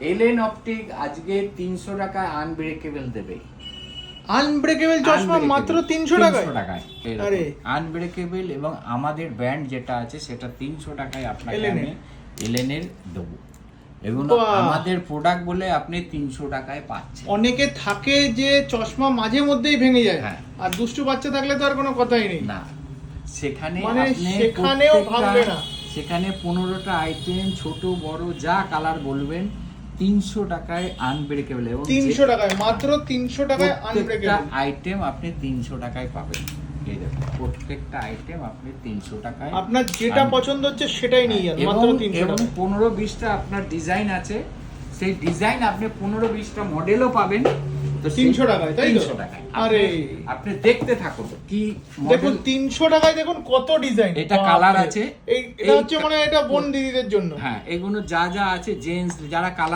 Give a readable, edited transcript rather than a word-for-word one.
LN optic আজকে 300 টাকায় unbreakable দেবে। আনব্রেকেবল চশমা মাত্র 300 টাকায়? 300 টাকায়। আরে আনব্রেকেবল এবং আমাদের ব্র্যান্ড যেটা আছে সেটা 300 টাকায় আপনাকে LN আমি এলএন এর দেবো। এগুলো বাহ! আমাদের প্রোডাক্ট বলে আপনি 300 টাকায় পাচ্ছেন। অনেকে থাকে যে চশমা মাঝে মধ্যেই ভেঙে যায়, হ্যাঁ। আর দুষ্টু বাচ্চা থাকলে তো আর কোনো কথাই নেই। না, সেখানে মানে আপনি সেখানেও ভাঙবে না। সেখানে 15টা আইটেম ছোট বড় যা কালার বলবেন 300 টাকায় আনব্রেকেবল এবং 300 টাকায়, মাত্র 300 টাকায় প্রত্যেকটা আনব্রেকেবল। আইটেম আপনি 300 টাকায় পাবেন। এই দেখুন প্রত্যেকটা আইটেম আপনি 300 টাকায় আপনার যেটা পছন্দ হচ্ছে সেটাই নিয়ে যান, মাত্র 300 এবং টাকায়। 15-20টা আপনার ডিজাইন আছে, সেই ডিজাইন আপনি 15-20টা মডেলও পাবেন। তো 300 টাকায়, তাই তো? 300 টাকায়। আরে আপনি দেখতে থাকুন কি দেখুন মডেল। 300 টাকায় দেখুন কত ডিজাইন। এটা কালার আছে, এটা হচ্ছে মানে এটা বোন দিদিদের জন্য। হ্যাঁ, এগুলো যা যা আছে জেন্টস যারা কালার